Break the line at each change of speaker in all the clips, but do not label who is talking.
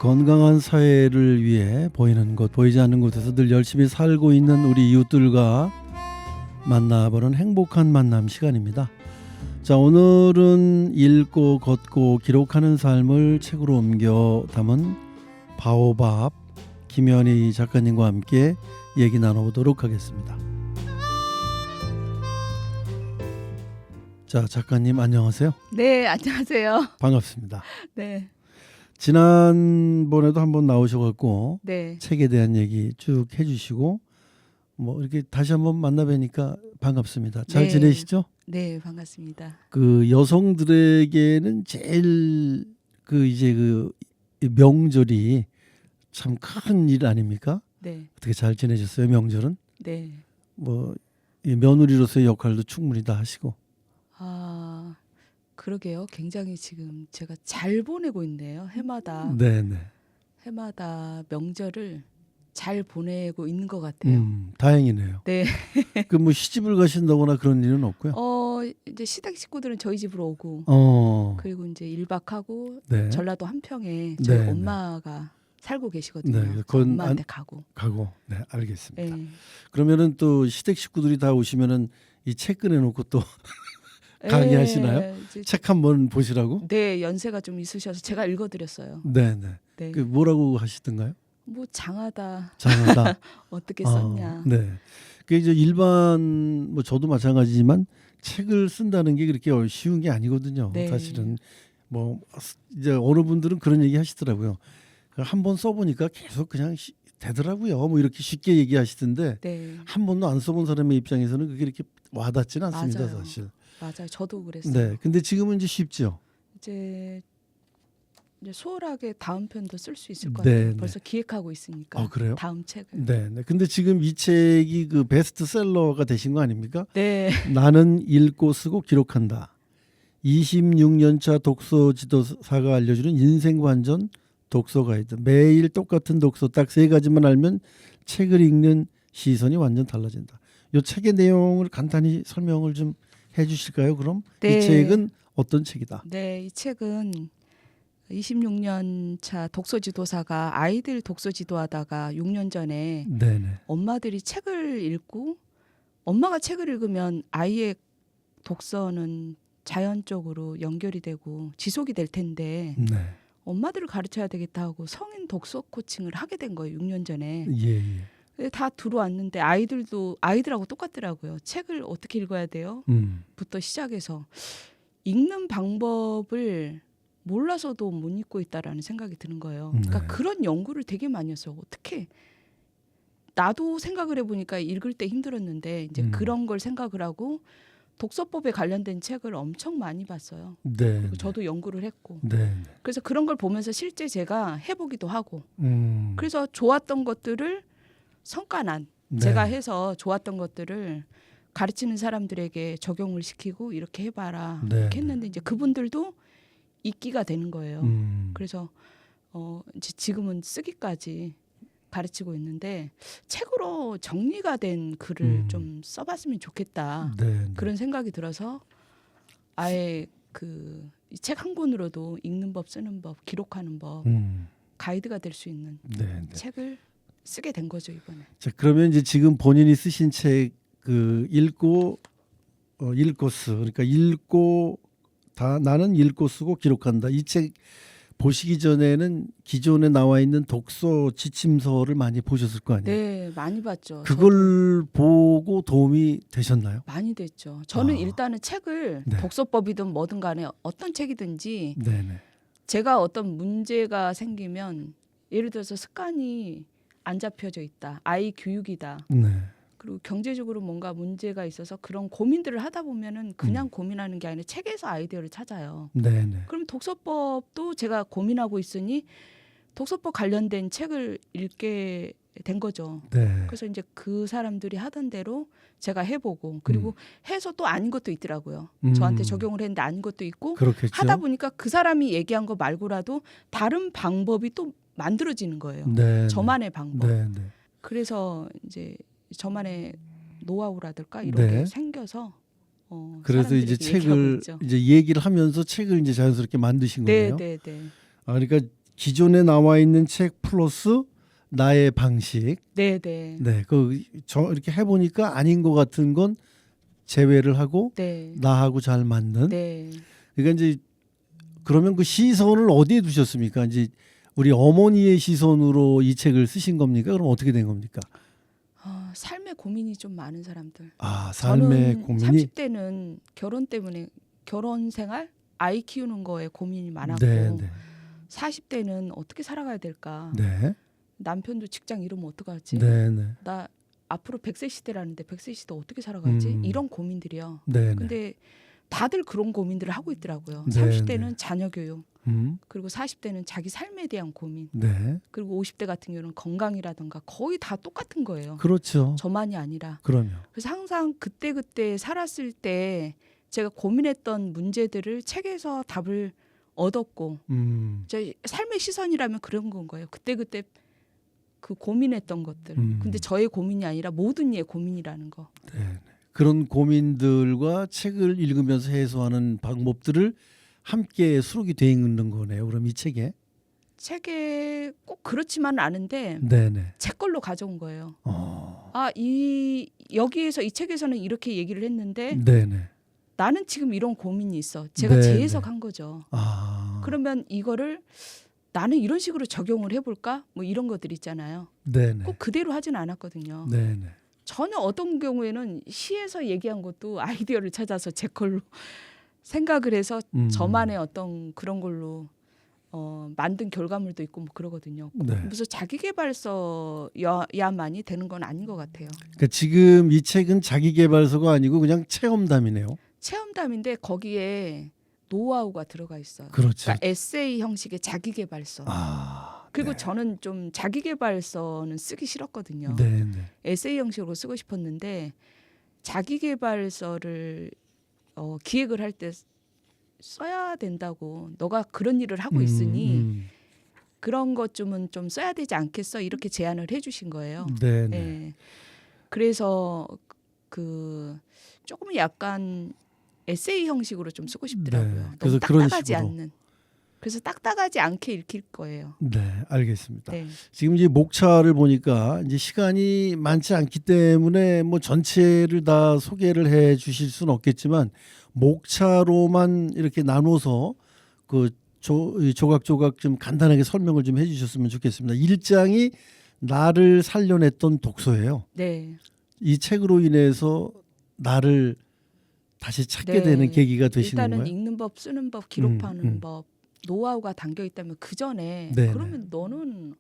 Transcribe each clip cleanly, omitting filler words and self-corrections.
건강한 사회를 위해 보이는 곳, 보이지 않는 곳에서 늘 열심히 살고 있는 우리 이웃들과 만나보는 행복한 만남 시간입니다. 자, 오늘은 읽고 걷고 기록하는 삶을 책으로 옮겨 담은 바오밥 김현희 작가님과 함께 얘기 나눠보도록 하겠습니다. 자, 작가님 안녕하세요.
네, 안녕하세요.
반갑습니다.
네,
지난번에도 한번 나오셔갖고
네,
책에 대한 얘기 쭉 해주시고 뭐 이렇게 다시 한번 만나뵈니까 반갑습니다. 잘
네.
지내시죠?
네, 반갑습니다.
그 여성들에게는 제일 그 명절이 참 큰 일 아닙니까?
네,
어떻게 잘 지내셨어요? 명절은
네.
뭐 이 며느리로서의 역할도 충분히 다 하시고.
아, 그러게요. 굉장히 지금 제가 잘 보내고 있네요. 해마다
네네.
명절을 잘 보내고 있는 것 같아요.
다행이네요.
네.
그 뭐 시집을 가신다거나 그런 일은 없고요.
이제 시댁 식구들은 저희 집으로 오고, 그리고 이제 1박하고
네.
전라도 한평에 저희
네, 네.
엄마가 살고 계시거든요.
네,
그래서
그건
엄마한테 가고.
네, 알겠습니다.
네.
그러면은 또 시댁 식구들이 다 오시면은 이 책 꺼내놓고 또 강의하시나요?
이제
책 한번 보시라고?
네, 연세가 좀 있으셔서 제가 읽어드렸어요.
네네.
네.
그 뭐라고 하시던가요?
뭐 장하다
장하다.
어떻게 썼냐.
네. 그 이제 일반 뭐 저도 마찬가지지만 책을 쓴다는 게 그렇게 쉬운 게 아니거든요.
네.
사실은 뭐 이제 어느 분들은 그런 얘기 하시더라고요. 한번 써보니까 계속 그냥 되더라고요. 뭐 이렇게 쉽게 얘기하시던데
네,
한 번도 안 써본 사람의 입장에서는 그게 이렇게 와닿지는 않습니다,
맞아요.
사실.
맞아요. 저도 그랬어요.
네. 근데 지금은 이제 쉽죠.
이제 수월하게 다음 편도 쓸 수 있을 것
네,
같아요.
네.
벌써 기획하고 있으니까.
그래요?
다음 책을.
네, 네. 근데 지금 이 책이 그 베스트셀러가 되신 거 아닙니까?
네.
나는 읽고 쓰고 기록한다. 26년차 독서 지도사가 알려주는 인생 반전 독서 가이드. 매일 똑같은 독서 딱 3가지만 알면 책을 읽는 시선이 완전 달라진다. 이 책의 내용을 간단히 설명을 좀 해주실까요? 그럼
네.
이 책은 어떤 책이다?
네, 이 책은 26년 차 독서 지도사가 아이들 독서 지도하다가 6년 전에
네네.
엄마들이 책을 읽고 엄마가 책을 읽으면 아이의 독서는 자연적으로 연결이 되고 지속이 될 텐데
네.
엄마들을 가르쳐야 되겠다 하고 성인 독서 코칭을 하게 된 거예요. 6년 전에.
예.
근데 다 들어왔는데 아이들도 아이들하고 똑같더라고요. 책을 어떻게 읽어야 돼요? 부터 시작해서 읽는 방법을 몰라서도 못 읽고 있다라는 생각이 드는 거예요. 그러니까
네.
그런 연구를 되게 많이 했어요. 어떻게 나도 생각을 해보니까 읽을 때 힘들었는데 이제 그런 걸 생각을 하고 독서법에 관련된 책을 엄청 많이 봤어요.
네.
그리고 저도 연구를 했고
네.
그래서 그런 걸 보면서 실제 제가 해보기도 하고
음.
그래서 좋았던 것들을 성과난
네.
제가 해서 좋았던 것들을 가르치는 사람들에게 적용을 시키고 이렇게 해봐라
네.
이렇게 했는데 이제 그분들도 읽기가 되는 거예요. 그래서 이제 지금은 쓰기까지 가르치고 있는데 책으로 정리가 된 글을 좀 써봤으면 좋겠다.
네.
그런 생각이 들어서 아예 이 책 한 권으로도 읽는 법, 쓰는 법, 기록하는 법 가이드가 될 수 있는
네.
책을 쓰게 된 거죠 이번에.
자, 그러면 이제 지금 본인이 쓰신 책 그 읽고 읽고스 그러니까 읽고 다 나는 읽고 쓰고 기록한다. 이 책 보시기 전에는 기존에 나와 있는 독서 지침서를 많이 보셨을 거 아니에요.
네, 많이 봤죠.
그걸 보고 도움이 되셨나요?
많이 됐죠. 저는
아.
일단은 책을
네.
독서법이든 뭐든 간에 어떤 책이든지
네네.
제가 어떤 문제가 생기면 예를 들어서 습관이 안 잡혀져 있다. 아이 교육이다.
네.
그리고 경제적으로 뭔가 문제가 있어서 그런 고민들을 하다 보면은 그냥 고민하는 게 아니라 책에서 아이디어를 찾아요.
네네.
그럼 독서법도 제가 고민하고 있으니 독서법 관련된 책을 읽게 된 거죠.
네.
그래서 이제 그 사람들이 하던 대로 제가 해보고 그리고 해서 또 아닌 것도 있더라고요. 저한테 적용을 했는데 아닌 것도 있고
그렇겠죠.
하다 보니까 그 사람이 얘기한 거 말고라도 다른 방법이 또 만들어지는 거예요.
네.
저만의 방법.
네. 네.
그래서 이제 저만의 노하우라든가 이런
네.
게 생겨서
그래서 이제
사람들에게 얘기하고
책을
있죠.
이제 얘기를 하면서 책을 이제 자연스럽게 만드신
네,
거네요.
네, 네.
그러니까 기존에 나와 있는 책 플러스 나의 방식.
네, 네.
네, 이렇게 해보니까 아닌 것 같은 건 제외를 하고
네.
나하고 잘 맞는.
네.
그러니까 이제 그러면 그 시선을 어디에 두셨습니까? 이제 우리 어머니의 시선으로 이 책을 쓰신 겁니까? 그럼 어떻게 된 겁니까?
삶의 고민이 좀 많은 사람들.
아, 삶의
저는
고민이.
30대는 결혼 때문에 결혼 생활, 아이 키우는 거에 고민이 많았고
네, 네.
40대는 어떻게 살아가야 될까?
네.
남편도 직장 잃으면 어떡하지?
네, 네.
나 앞으로 100세 시대라는데 100세 시대 어떻게 살아가지? 이런 고민들이요.
네, 네.
근데 다들 그런 고민들을 하고 있더라고요.
네,
30대는
네.
자녀 교육, 그리고 40대는 자기 삶에 대한 고민,
네.
그리고 50대 같은 경우는 건강이라던가 거의 다 똑같은 거예요.
그렇죠.
저만이 아니라.
그럼요.
그래서 항상 그때 살았을 때 제가 고민했던 문제들을 책에서 답을 얻었고 제 삶의 시선이라면 그런 건 거예요. 그때 그 고민했던 것들. 근데 저의 고민이 아니라 모든 이의 고민이라는 거.
네, 네. 그런 고민들과 책을 읽으면서 해소하는 방법들을 함께 수록이 돼 있는 거네요. 그럼 이 책에.
책에 꼭 그렇지만은 않은데
네네.
책 걸로 가져온 거예요. 여기에서 이 책에서는 이렇게 얘기를 했는데
네네.
나는 지금 이런 고민이 있어. 제가
네네.
재해석한 거죠.
아.
그러면 이거를 나는 이런 식으로 적용을 해볼까? 뭐 이런 것들 있잖아요.
네네.
꼭 그대로 하진 않았거든요.
네네.
전혀 어떤 경우에는 시에서 얘기한 것도 아이디어를 찾아서 제 걸로 생각을 해서 저만의 어떤 그런 걸로 만든 결과물도 있고 뭐 그러거든요.
네.
무슨 자기계발서야만이 되는 건 아닌 것 같아요.
그러니까 지금 이 책은 자기계발서가 아니고 그냥 체험담이네요.
체험담인데 거기에 노하우가 들어가 있어요.
그렇죠.
그러니까 에세이 형식의 자기계발서. 그리고
네.
저는 좀 자기계발서는 쓰기 싫었거든요.
네네.
에세이 형식으로 쓰고 싶었는데 자기계발서를 기획을 할 때 써야 된다고 너가 그런 일을 하고 있으니 그런 것 좀 써야 되지 않겠어 이렇게 제안을 해주신 거예요.
네네.
네. 그래서 조금 약간 에세이 형식으로 좀 쓰고 싶더라고요.
네.
너무
그래서 그런
딱딱하지
식으로.
않는. 그래서 딱딱하지 않게 읽힐 거예요.
네, 알겠습니다.
네.
지금 이제 목차를 보니까 이제 시간이 많지 않기 때문에 뭐 전체를 다 소개를 해 주실 수는 없겠지만 목차로만 이렇게 나눠서 조각조각 좀 간단하게 설명을 좀 해주셨으면 좋겠습니다. 1장이 나를 살려냈던 독서예요.
네.
이 책으로 인해서 나를 다시 찾게
네.
되는 계기가 되신
일단은
건가요?
읽는 법, 쓰는 법, 기록하는 법, 노하우가 담겨 있다면 그 전에
네네.
그러면 너는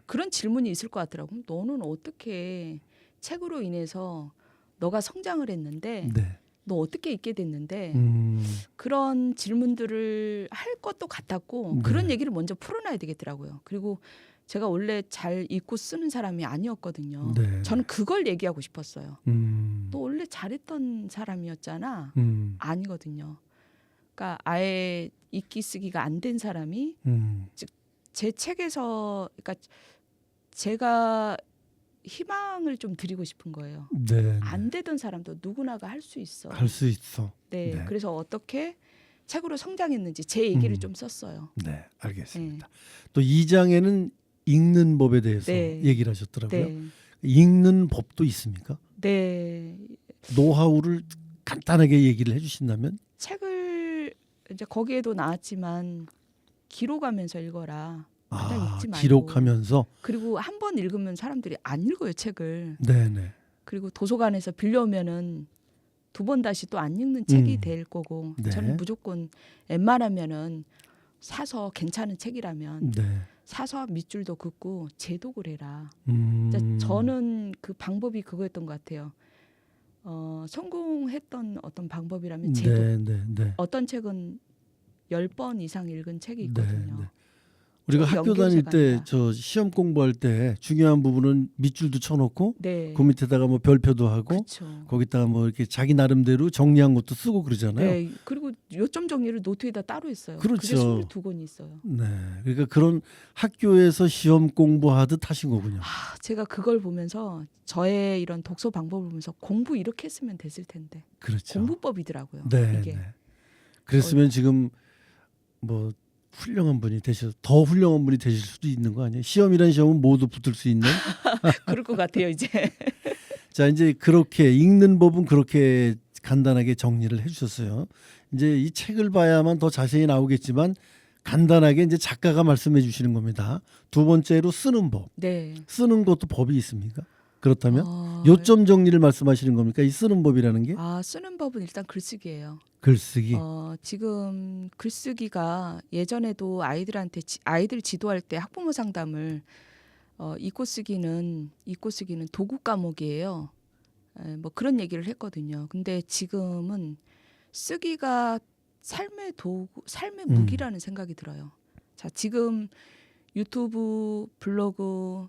그런 질문이 있을 것 같더라고. 그럼 너는 어떻게 책으로 인해서 너가 성장을 했는데
네.
너 어떻게 읽게 됐는데 그런 질문들을 할 것도 같았고
네.
그런 얘기를 먼저 풀어놔야 되겠더라고요. 그리고 제가 원래 잘 읽고 쓰는 사람이 아니었거든요.
네.
저는 그걸 얘기하고 싶었어요. 너 원래 잘했던 사람이었잖아. 아니거든요. 그러니까 아예 읽기 쓰기가 안 된 사람이 제 책에서 그러니까 제가 희망을 좀 드리고 싶은 거예요.
네.
안 되던 사람도 누구나가 할 수 있어.
할 수 있어.
네.
네.
그래서 어떻게 책으로 성장했는지 제 얘기를 좀 썼어요.
네, 알겠습니다. 또 2장에는 읽는 법에 대해서
네.
얘기를 하셨더라고요.
네.
읽는 법도 있습니까?
네.
노하우를 간단하게 얘기를 해주신다면?
책을 이제 거기에도 나왔지만 기록하면서 읽어라. 그냥 읽지 말고.
기록하면서.
그리고 한 번 읽으면 사람들이 안 읽어요 책을.
네네.
그리고 도서관에서 빌려오면은 두 번 다시 또 안 읽는 책이 될 거고.
네.
저는 무조건 웬만하면은 사서 괜찮은 책이라면
네.
사서 밑줄도 긋고 재독을 해라.
음.
저는 그 방법이 그거였던 것 같아요. 성공했던 어떤 방법이라면 재독.
네.
어떤 책은 10번 이상 읽은 책이 있거든요.
네. 우리가 학교 다닐 때
아니라.
저 시험 공부할 때 중요한 부분은 밑줄도 쳐놓고
네.
그 밑에다가 뭐 별표도 하고
그렇죠.
거기다가 뭐 이렇게 자기 나름대로 정리한 것도 쓰고 그러잖아요.
네. 그리고 요점 정리를 노트에다 따로 했어요.
그렇죠.
그게 22권이 있어요.
네. 그러니까 그런 학교에서 시험 공부하듯 하신 거군요.
제가 그걸 보면서 저의 이런 독서 방법을 보면서 공부 이렇게 했으면 됐을 텐데.
그렇죠.
공부법이더라고요.
네.
이게.
네. 그랬으면 지금 뭐 훌륭한 분이 더 훌륭한 분이 되실 수도 있는 거 아니에요? 시험이란 시험은 모두 붙을 수 있는.
그럴 것 같아요 이제.
자, 이제 그렇게 읽는 법은 그렇게 간단하게 정리를 해주셨어요. 이제 이 책을 봐야만 더 자세히 나오겠지만 간단하게 이제 작가가 말씀해 주시는 겁니다. 두 번째로 쓰는 법.
네.
쓰는 것도 법이 있습니까? 그렇다면
어,
요점 정리를 말씀하시는 겁니까? 이 쓰는 법이라는 게
쓰는 법은 일단 글쓰기예요.
글쓰기.
지금 글쓰기가 예전에도 아이들 지도할 때 학부모 상담을 읽고 쓰기는 도구 과목이에요. 뭐 그런 얘기를 했거든요. 근데 지금은 쓰기가 삶의 도구, 삶의 무기라는 생각이 들어요. 자, 지금 유튜브, 블로그,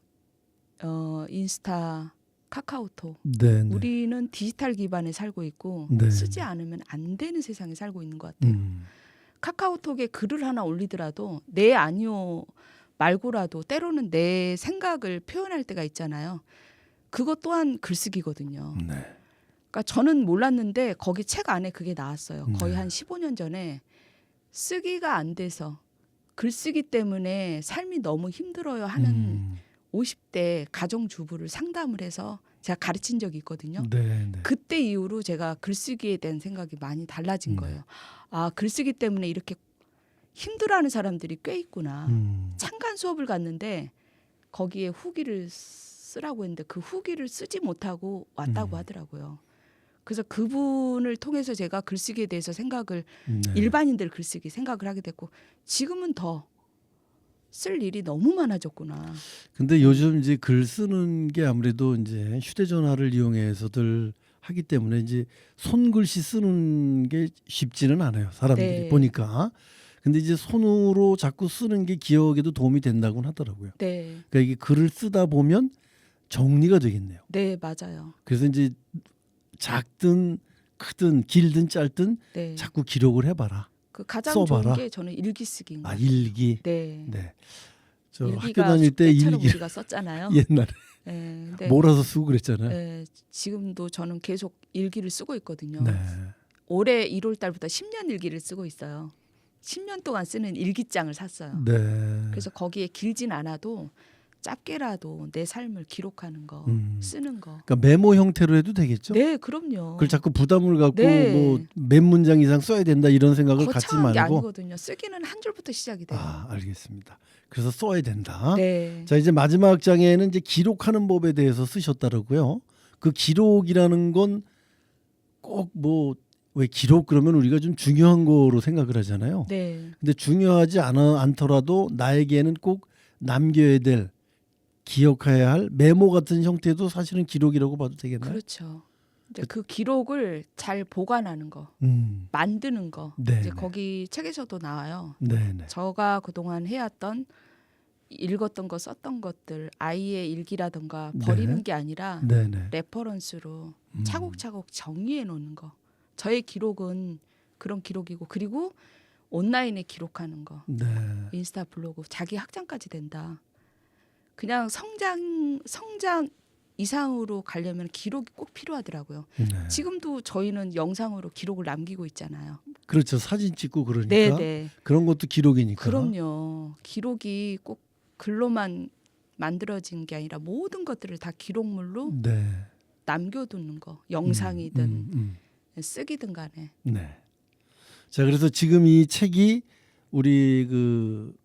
인스타, 카카오톡.
네, 네.
우리는 디지털 기반에 살고 있고
네.
쓰지 않으면 안 되는 세상에 살고 있는 것 같아요.
음,
카카오톡에 글을 하나 올리더라도 네 아니요 말고라도 때로는 내 생각을 표현할 때가 있잖아요. 그것 또한 글쓰기거든요.
네.
그러니까 저는 몰랐는데 거기 책 안에 그게 나왔어요. 거의
네.
한 15년 전에 쓰기가 안 돼서 글쓰기 때문에 삶이 너무 힘들어요 하는 50대 가정주부를 상담을 해서 제가 가르친 적이 있거든요.
네, 네.
그때 이후로 제가 글쓰기에 대한 생각이 많이 달라진 거예요. 아, 글쓰기 때문에 이렇게 힘들어하는 사람들이 꽤 있구나. 창간 수업을 갔는데 거기에 후기를 쓰라고 했는데 그 후기를 쓰지 못하고 왔다고 하더라고요. 그래서 그분을 통해서 제가 글쓰기에 대해서 생각을
네.
일반인들 글쓰기 생각을 하게 됐고 지금은 더 쓸 일이 너무 많아졌구나.
근데 요즘 이제 글 쓰는 게 아무래도 이제 휴대전화를 이용해서들 하기 때문에 이제 손글씨 쓰는 게 쉽지는 않아요. 사람들이
네.
보니까. 근데 이제 손으로 자꾸 쓰는 게 기억에도 도움이 된다고는 하더라고요.
네,
그러니까 이게 글을 쓰다 보면 정리가 되겠네요.
네 맞아요.
그래서 이제 작든 크든 길든 짧든
네,
자꾸 기록을 해봐라.
그 가장
써봐라.
좋은 게 저는 일기 쓰기인 것
아,
같아요.
일기.
네,
네. 저 학교
일기가
다닐 때
숙제처럼
일기
우리가 썼잖아요.
옛날에
네, 근데
몰아서 쓰고 그랬잖아요.
지금도 저는 계속 일기를 쓰고 있거든요.
네.
올해 1월 달부터 10년 일기를 쓰고 있어요. 10년 동안 쓰는 일기장을 샀어요.
네.
그래서 거기에 길진 않아도 짧게라도 내 삶을 기록하는 거, 쓰는 거.
그러니까 메모 형태로 해도 되겠죠?
네, 그럼요.
그걸 자꾸 부담을 갖고
네.
뭐 몇 문장 이상 써야 된다 이런 생각을 갖지
거창한 게
말고.
아니거든요. 쓰기는 한 줄부터 시작이 돼요.
아, 알겠습니다. 그래서 써야 된다.
네.
자, 이제 마지막 장에는 이제 기록하는 법에 대해서 쓰셨다고요. 그 기록이라는 건 꼭 뭐 왜 기록 그러면 우리가 좀 중요한 거로 생각을 하잖아요.
네.
근데 중요하지 않더라도 나에게는 꼭 남겨야 될 기억해야 할 메모 같은 형태도 사실은 기록이라고 봐도 되겠나요?
그렇죠. 이제 그 기록을 잘 보관하는 거, 만드는 거.
네,
이제
네.
거기 책에서도 나와요.
네, 네.
저가 그동안 해왔던 읽었던 거 썼던 것들 아이의 일기라든가 버리는
네.
게 아니라
네, 네.
레퍼런스로 차곡차곡 정리해 놓는 거. 저의 기록은 그런 기록이고 그리고 온라인에 기록하는 거.
네.
인스타 블로그 자기 확장까지 된다. 그냥 성장 이상으로 가려면 기록이 꼭 필요하더라고요.
네.
지금도 저희는 영상으로 기록을 남기고 있잖아요.
그렇죠. 사진 찍고 그러니까
네.
그런 것도 기록이니까.
그럼요. 기록이 꼭 글로만 만들어진 게 아니라 모든 것들을 다 기록물로
네.
남겨두는 거. 영상이든 쓰기든 간에.
네. 자, 그래서 지금 이 책이 우리 그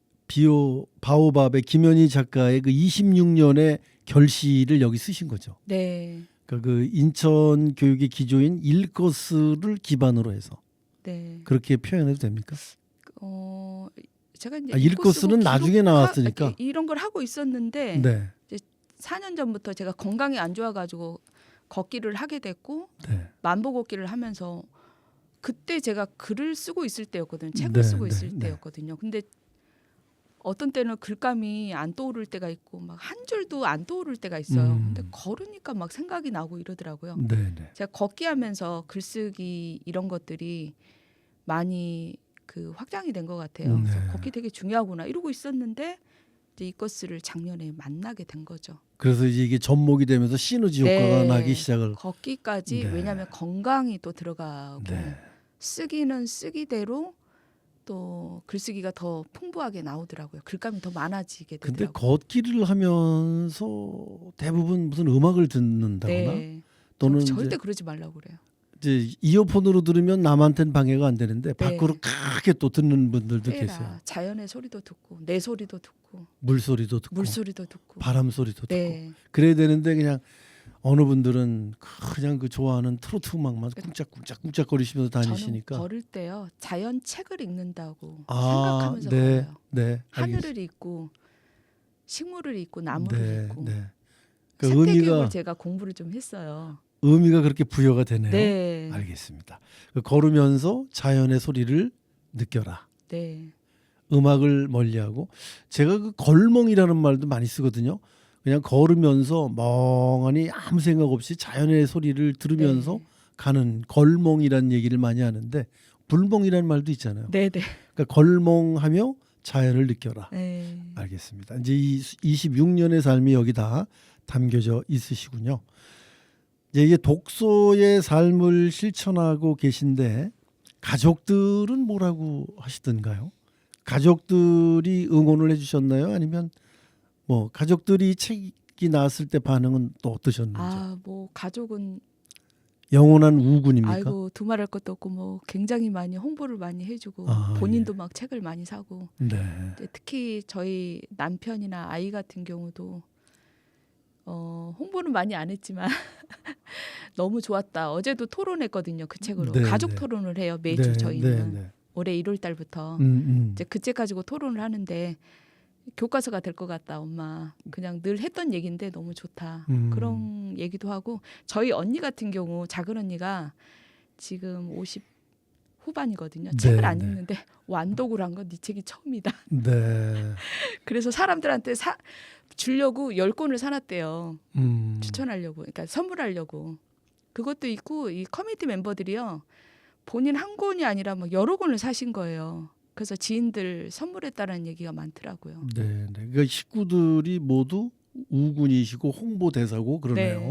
바오밥의 김현희 작가의 그 26년의 결시를 여기 쓰신 거죠.
네.
그러니까 그 인천 교육의 기조인 일거스를 기반으로 해서
네.
그렇게 표현해도 됩니까?
제가 이제
일거스는 나중에 나왔으니까
이런 걸 하고 있었는데
네.
4년 전부터 제가 건강이 안 좋아가지고 걷기를 하게 됐고
네.
만보 걷기를 하면서 그때 제가 글을 쓰고 있을 때였거든요. 책을
네,
쓰고
네,
있을
네.
때였거든요. 근데 어떤 때는 글감이 안 떠오를 때가 있고 막 한 줄도 안 떠오를 때가 있어요. 근데 걸으니까 막 생각이 나고 이러더라고요.
네, 네.
제가 걷기 하면서 글쓰기 이런 것들이 많이 그 확장이 된 것 같아요.
네.
그래서 걷기 되게 중요하구나 이러고 있었는데 이제 이것을 작년에 만나게 된 거죠.
그래서 이제 이게 접목이 되면서 시너지 효과가 나기 시작을.
걷기까지
네.
왜냐하면 건강이 또 들어가고
네.
쓰기는 쓰기대로 또 글쓰기가 더 풍부하게 나오더라고요. 글감이 더 많아지게
근데
되더라고요.
걷기를 하면서 대부분 무슨 음악을 듣는다거나
네.
또는
절대
이제,
그러지 말라고 그래요.
이제 이어폰으로 들으면 남한테는 방해가 안 되는데 밖으로
네.
크게 또 듣는 분들도 계세요.
빼라. 자연의 소리도 듣고 내 소리도 듣고
물소리도 듣고
물소리도 듣고.
바람 소리도 듣고
네.
그래야 되는데 그냥 어느 분들은 그냥 그 좋아하는 트로트 음악만 꿍짝꿍짝거리시면서
저는
다니시니까
걸을 때요. 자연 책을 읽는다고
아,
생각하면서
네,
걸어요.
네,
하늘을 읽고 식물을 읽고 나무를
네,
읽고
네. 그
생태교육을 제가 공부를 좀 했어요.
의미가 그렇게 부여가 되네요.
네.
알겠습니다. 그 걸으면서 자연의 소리를 느껴라.
네.
음악을 멀리하고 제가 그 걸몽이라는 말도 많이 쓰거든요. 그냥 걸으면서 멍하니 아무 생각 없이 자연의 소리를 들으면서
네.
가는 걸몽이라는 얘기를 많이 하는데 불몽이라는 말도 있잖아요.
네, 네.
그러니까 걸몽하며 자연을 느껴라.
네.
알겠습니다. 이제 이 26년의 삶이 여기다 담겨져 있으시군요. 이제 이게 독서의 삶을 실천하고 계신데 가족들은 뭐라고 하시던가요? 가족들이 응원을 해주셨나요? 아니면 뭐 가족들이 책이 나왔을 때 반응은 또 어떠셨는지?
아, 뭐 가족은
영원한 우군입니까?
아이고 두말할 것도 없고 뭐 굉장히 많이 홍보를 많이 해주고
아,
본인도 막 책을 많이 사고
네.
이제 특히 저희 남편이나 아이 같은 경우도 홍보는 많이 안 했지만 너무 좋았다. 어제도 토론했거든요. 그 책으로
네,
가족
네.
토론을 해요. 매주
네,
저희는
네, 네.
올해 1월 달부터 이제 그 책 가지고 토론을 하는데 교과서가 될 것 같다, 엄마. 그냥 늘 했던 얘기인데 너무 좋다. 그런 얘기도 하고 저희 언니 같은 경우 작은 언니가 지금 50 후반이거든요.
네,
책을 안
네.
읽는데 완독을 한 건 네 책이 처음이다.
네.
그래서 사람들한테 주려고 10권을 사놨대요.
음.
추천하려고. 그러니까 선물하려고. 그것도 있고 이 커뮤니티 멤버들이요. 본인 한 권이 아니라 뭐 여러 권을 사신 거예요. 그래서 지인들 선물했다는 얘기가 많더라고요.
네, 네. 그러니까 식구들이 모두 우군이시고 홍보대사고 그러네요.
네.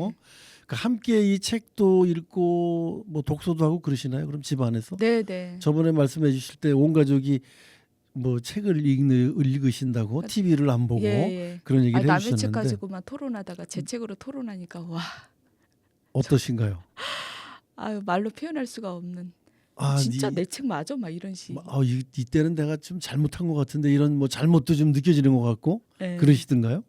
그러니까 함께 이 책도 읽고 뭐 독서도 하고 그러시나요? 그럼 집안에서?
네, 네.
저번에 말씀해 주실 때 온 가족이 뭐 책을 읽으신다고 TV를 안 보고
예, 예.
그런 얘기를
남의 책
해주셨는데
가지고만 토론하다가 제 책으로 토론하니까 와,
어떠신가요?
아유 말로 표현할 수가 없는.
아,
진짜 내 책 맞아? 막 이런 식.
이때는 내가 좀 잘못한 것 같은데 이런 뭐 잘못도 좀 느껴지는 것 같고
네.
그러시던가요?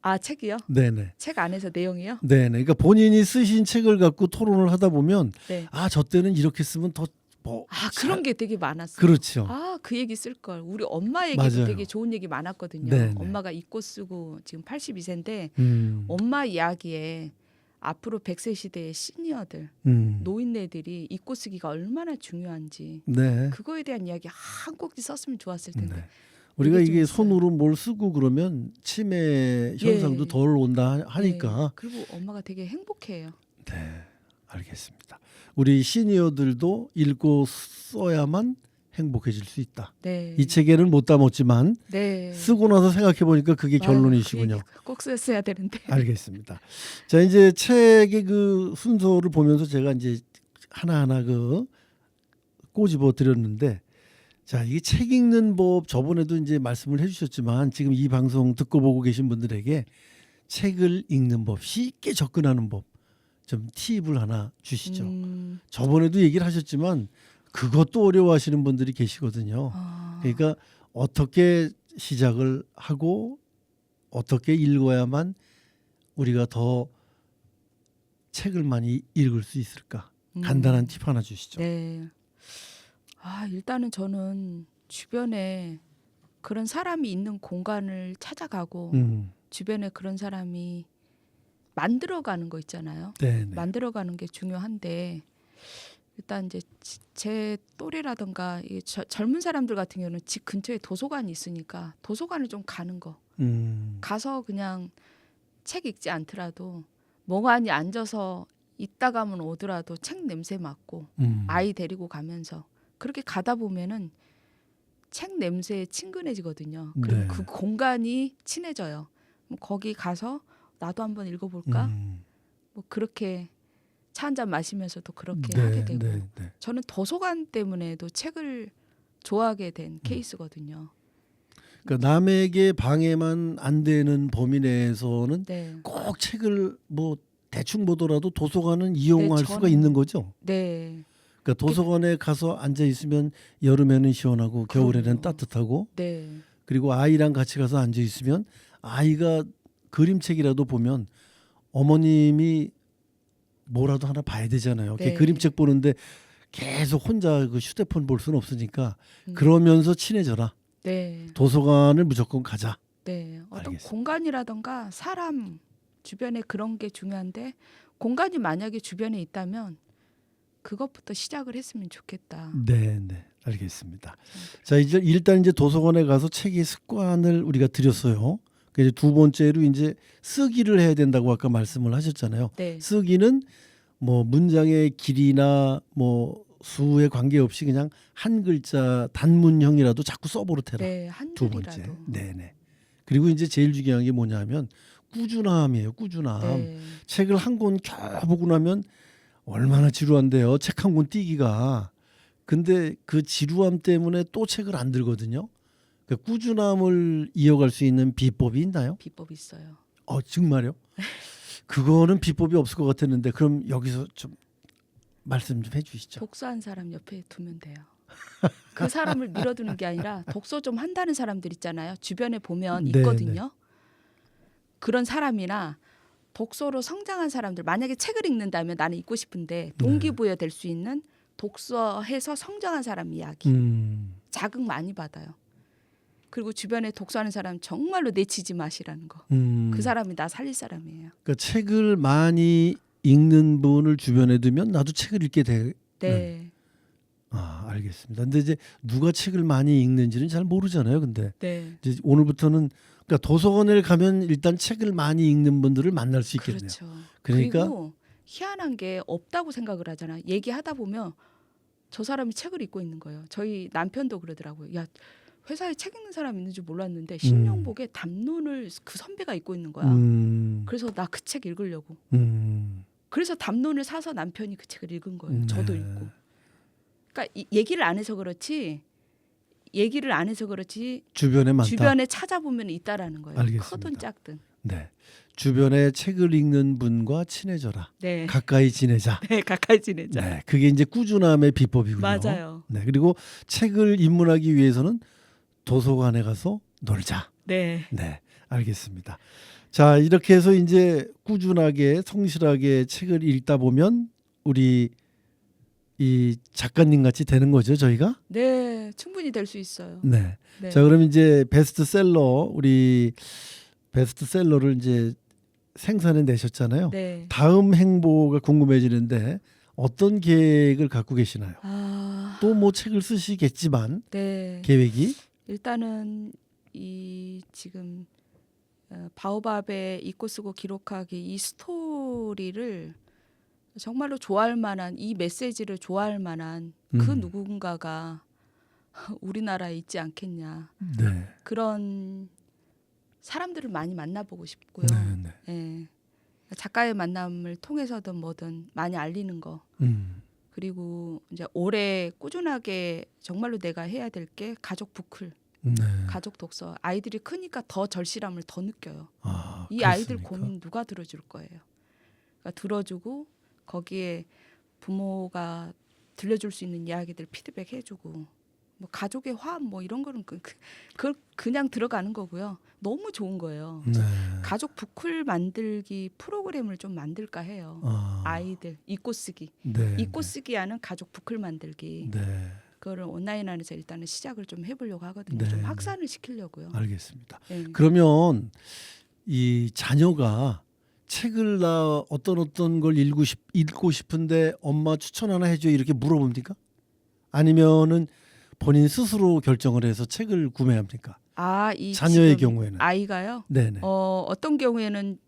아 책이요?
네네.
책 안에서 내용이요?
네네. 그러니까 본인이 쓰신 책을 갖고 토론을 하다 보면
네.
아, 저 때는 이렇게 쓰면 더 뭐
그런 게 되게 많았어요.
그렇죠.
그 얘기 쓸 걸. 우리 엄마 얘기도
맞아요.
되게 좋은 얘기 많았거든요.
네네.
엄마가 잊고 쓰고 지금 82세인데
엄마
엄마 이야기에 앞으로 100세 시대의 시니어들, 노인네들이 잊고 쓰기가 얼마나 중요한지
네.
그거에 대한 이야기 한 꼭지 썼으면 좋았을 텐데.
네. 우리가
이게 좀
이게
있어요.
손으로 뭘 쓰고 그러면 치매 현상도
예.
덜 온다 하니까.
네. 그리고 엄마가 되게 행복해요.
네, 알겠습니다. 우리 시니어들도 읽고 써야만 행복해질 수 있다.
네.
이 책에는 못 담았지만
네.
쓰고 나서 생각해 보니까 그게
아유,
결론이시군요.
그 얘기 꼭 썼어야 되는데.
알겠습니다. 자, 이제 책의 그 순서를 보면서 제가 이제 하나하나 그 꼬집어 드렸는데, 자, 이게 책 읽는 법 저번에도 이제 말씀을 해주셨지만 지금 이 방송 듣고 보고 계신 분들에게 책을 읽는 법, 쉽게 접근하는 법 좀 팁을 하나 주시죠. 저번에도 얘기를 하셨지만 그것도 어려워하시는 분들이 계시거든요. 그러니까 어떻게 시작을 하고 어떻게 읽어야만 우리가 더 책을 많이 읽을 수 있을까? 간단한 팁 하나 주시죠.
네. 일단은 저는 주변에 그런 사람이 있는 공간을 찾아가고 주변에 그런 사람이 만들어가는 거 있잖아요.
네네.
만들어가는 게 중요한데 일단 이제 제 또래라든가 젊은 사람들 같은 경우는 집 근처에 도서관이 있으니까 도서관을 좀 가는 거. 가서 그냥 책 읽지 않더라도 멍하니 앉아서 있다가면 오더라도 책 냄새 맡고 아이 데리고 가면서 그렇게 가다 보면은 책 냄새에 친근해지거든요. 그리고
네.
그 공간이 친해져요. 거기 가서 나도 한번 읽어볼까? 뭐 그렇게 차 한 잔 마시면서도 그렇게 하게 되고.
네.
저는 도서관 때문에도 책을 좋아하게 된 케이스거든요.
그러니까 남에게 방해만 안 되는 범위 내에서는
네.
꼭 책을 뭐 대충 보더라도 도서관은 이용할
네,
수가
저는-
있는 거죠.
네.
그러니까 도서관에 가서 앉아 있으면 여름에는 시원하고 겨울에는
그럼요.
따뜻하고,
네.
그리고 아이랑 같이 가서 앉아 있으면 아이가 그림책이라도 보면 어머님이 뭐라도 하나 봐야 되잖아요.
네.
그림책 보는데 계속 혼자 그 휴대폰 볼 수는 없으니까
음.
그러면서 친해져라.
네.
도서관을 무조건 가자.
네. 어떤
알겠습니다.
공간이라던가 사람 주변에 그런 게 중요한데 공간이 만약에 주변에 있다면 그것부터 시작을 했으면 좋겠다.
네, 네, 알겠습니다. 자, 이제 일단 이제 도서관에 가서 책의 습관을 우리가 드렸어요. 그래서 두 번째로 이제 쓰기를 해야 된다고 아까 말씀을 하셨잖아요.
네.
쓰기는 뭐 문장의 길이나 뭐 수에 관계없이 그냥 한 글자 단문형이라도 자꾸 써버릇해라.
네. 한
두
줄이라도.
번째. 네네. 그리고 이제 제일 중요한 게 뭐냐면 꾸준함이에요. 꾸준함.
네.
책을 한 권 켜보고 나면 얼마나 지루한데요. 책 한 권 띄기가. 근데 그 지루함 때문에 또 책을 안 들거든요. 그러니까 꾸준함을 이어갈 수 있는 비법이 있나요?
비법이 있어요.
정말요? 그거는 비법이 없을 것 같았는데 그럼 여기서 좀 말씀 좀 해주시죠.
독서한 사람 옆에 두면 돼요. 그 사람을 밀어두는 게 아니라 독서 좀 한다는 사람들 있잖아요. 주변에 보면
네,
있거든요. 그런 사람이나 독서로 성장한 사람들, 만약에 책을 읽는다면 나는 읽고 싶은데 동기부여 될 수 있는 독서해서 성장한 사람 이야기. 자극 많이 받아요. 그리고 주변에 독서하는 사람 정말로 내치지 마시라는 거. 그 사람이 나 살릴 사람이에요.
그러니까 책을 많이 읽는 분을 주변에 두면 나도 책을 읽게 돼.
네.
알겠습니다. 근데 이제 누가 책을 많이 읽는지는 잘 모르잖아요. 근데
네.
이제 오늘부터는 그러니까 도서관을 가면 일단 책을 많이 읽는 분들을 만날 수 있겠네요.
그렇죠.
그러니까
그리고 희한한 게 없다고 생각을 하잖아. 얘기하다 보면 저 사람이 책을 읽고 있는 거예요. 저희 남편도 그러더라고요. 야, 회사에 책 읽는 사람 있는 줄 몰랐는데 신명복에 담론을 그 선배가 읽고 있는 거야. 그래서 나 그 책 읽으려고. 그래서 담론을 사서 남편이 그 책을 읽은 거예요. 저도
네.
읽고. 그러니까 얘기를 안 해서 그렇지.
주변에 많다.
주변에 찾아보면 있다라는 거예요.
알겠습니다.
크든 작든.
네. 주변에 책을 읽는 분과 친해져라.
네.
가까이 지내자.
네, 가까이 지내자.
네. 그게 이제 꾸준함의 비법이군요.
맞아요.
네. 그리고 책을 입문하기 위해서는 도서관에 가서 놀자.
네.
네. 알겠습니다. 자, 이렇게 해서 이제 꾸준하게 성실하게 책을 읽다 보면 우리 이 작가님 같이 되는 거죠, 저희가?
네, 충분히 될 수 있어요.
네.
네.
자, 그럼 이제 우리 베스트셀러를 이제 생산해 내셨잖아요.
네.
다음 행보가 궁금해지는데 어떤 계획을 갖고 계시나요? 또 뭐 책을 쓰시겠지만
네.
계획이?
일단은 이 지금 바오밥에 읽고 쓰고 기록하기 이 스토리를 정말로 좋아할 만한, 이 메시지를 좋아할 만한 그 누군가가 우리나라에 있지 않겠냐.
네.
그런 사람들을 많이 만나보고 싶고요.
네, 네.
예. 작가의 만남을 통해서든 뭐든 많이 알리는 거. 그리고 이제 올해 꾸준하게 정말로 내가 해야 될 게 가족 부클,
네.
가족 독서. 아이들이 크니까 더 절실함을 더 느껴요. 이
그렇습니까?
아이들 고민 누가 들어줄 거예요. 그러니까 들어주고 거기에 부모가 들려줄 수 있는 이야기들 피드백 해주고, 뭐 가족의 화합 뭐 이런 거는 그냥 들어가는 거고요. 너무 좋은 거예요.
네.
가족 부클 만들기 프로그램을 좀 만들까 해요. 아이들 읽고 쓰기,
네.
읽고 쓰기 하는 가족 부클 만들기.
네.
그거를 온라인 안에서 일단은 시작을 좀 해보려고 하거든요.
네.
좀 확산을 시키려고요.
알겠습니다.
네.
그러면 이 자녀가 책을 나 어떤 걸 읽고 싶은데 엄마 추천 하나 해줘 이렇게 물어봅니까? 아니면은 본인 스스로 결정을 해서 책을 구매합니까?
이
자녀의
지금
경우에는.
아이가요.
네네.
어떤 경우에는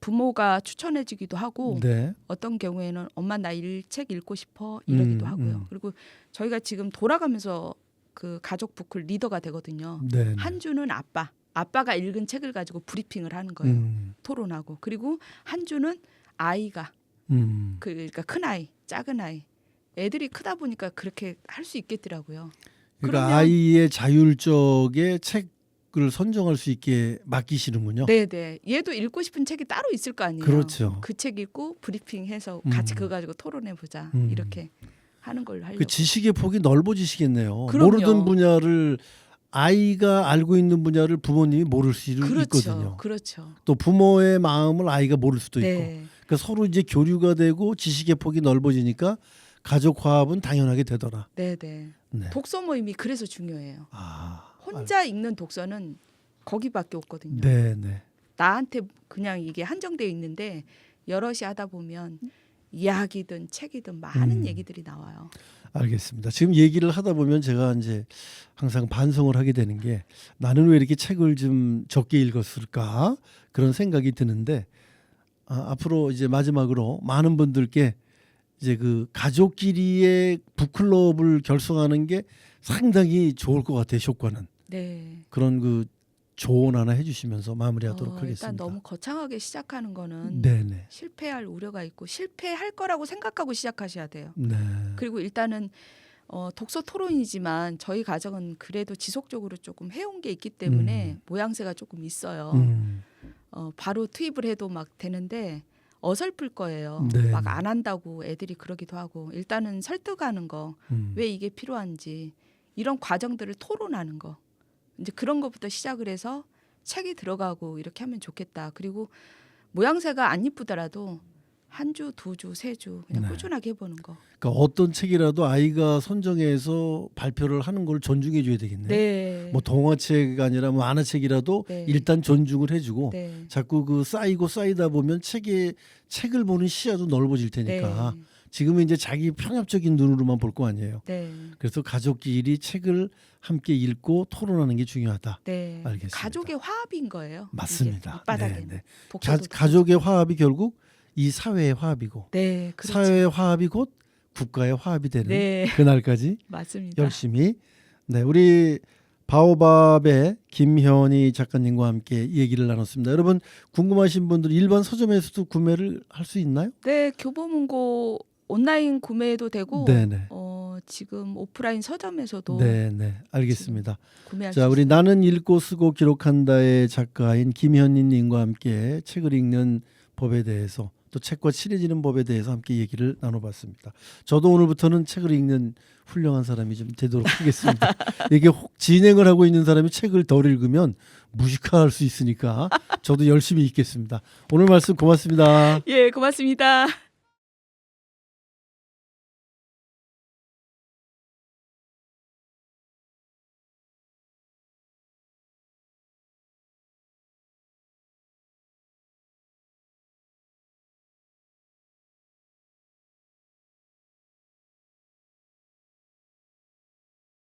부모가 추천해주기도 하고,
네.
어떤 경우에는 엄마 나 책 읽고 싶어 이러기도 하고요. 그리고 저희가 지금 돌아가면서 그 가족 부클 리더가 되거든요.
네.
한 주는 아빠가 읽은 책을 가지고 브리핑을 하는 거예요. 토론하고. 그리고 한 주는 아이가 그러니까 큰 아이, 작은 아이. 애들이 크다 보니까 그렇게 할 수 있겠더라고요.
그러니까
그러면-
아이의 자율적에 책을 선정할 수 있게 맡기시는군요.
네네. 얘도 읽고 싶은 책이 따로 있을 거 아니에요.
그렇죠.
그 책 읽고 브리핑해서 같이 그거 가지고 토론해 보자. 이렇게 하는 걸로 하려고.
그 지식의 폭이 넓어지시겠네요.
그럼요.
모르던 분야를 아이가 알고 있는 분야를 부모님이 모를 수 있거든요.
그렇죠.
또 부모의 마음을 아이가 모를 수도 있고.
네.
그러니까 서로 이제 교류가 되고 지식의 폭이 넓어지니까 가족 화합은 당연하게 되더라.
네네.
네.
독서 모임이 그래서 중요해요.
아,
혼자 읽는 독서는 거기밖에 없거든요.
네.
나한테 그냥 이게 한정되어 있는데 여럿이 하다 보면 이야기든 책이든 많은 얘기들이 나와요.
알겠습니다. 지금 얘기를 하다 보면 제가 이제 항상 반성을 하게 되는 게 나는 왜 이렇게 책을 좀 적게 읽었을까 그런 생각이 드는데 앞으로 이제 마지막으로 많은 분들께 이제 그 가족끼리의 북클럽을 결성하는 게 상당히 좋을 것 같아요. 효과는
네.
그런 그 조언 하나 해주시면서 마무리하도록 하겠습니다.
일단 너무 거창하게 시작하는 거는
네네.
실패할 우려가 있고 실패할 거라고 생각하고 시작하셔야 돼요.
네.
그리고 일단은 독서 토론이지만 저희 가정은 그래도 지속적으로 조금 해온 게 있기 때문에 모양새가 조금 있어요. 바로 투입을 해도 막 되는데 어설플 거예요.
네.
막 안 한다고 애들이 그러기도 하고 일단은 설득하는 거, 왜 이게 필요한지 이런 과정들을 토론하는 거. 이제 그런 것부터 시작을 해서 책이 들어가고 이렇게 하면 좋겠다. 그리고 모양새가 안 이쁘더라도 한 주, 두 주, 세 주 그냥
네.
꾸준하게 해보는 거.
그러니까 어떤 책이라도 아이가 선정해서 발표를 하는 걸 존중해 줘야 되겠네요.
네.
뭐 동화책 아니라 뭐 만화책이라도
네.
일단 존중을 해주고
네.
자꾸 그 쌓이다 보면 책을 보는 시야도 넓어질 테니까
네.
지금은 이제 자기 편협적인 눈으로만 볼 거 아니에요.
네.
그래서 가족끼리 책을 함께 읽고 토론하는 게 중요하다.
네.
알겠습니다.
가족의 화합인 거예요.
맞습니다.
밑바닥에는.
네.
독서도
가족의 화합이 결국 이 사회의 화합이고
네, 그렇죠.
사회의 화합이 곧 국가의 화합이 되는
네.
그날까지
맞습니다.
열심히 우리 바오밥의 김현희 작가님과 함께 얘기를 나눴습니다. 여러분 궁금하신 분들 일반 서점에서도 구매를 할 수 있나요?
네, 교보문고 온라인 구매도 되고
네네.
지금 오프라인 서점에서도
네네. 알겠습니다.
구매할
자,
수
우리
있어요.
나는 읽고 쓰고 기록한다의 작가인 김현희님과 함께 책을 읽는 법에 대해서 또 책과 친해지는 법에 대해서 함께 얘기를 나눠봤습니다. 저도 오늘부터는 책을 읽는 훌륭한 사람이 좀 되도록 하겠습니다. 이게 진행을 하고 있는 사람이 책을 덜 읽으면 무식화할 수 있으니까 저도 열심히 읽겠습니다. 오늘 말씀 고맙습니다.
예, 고맙습니다.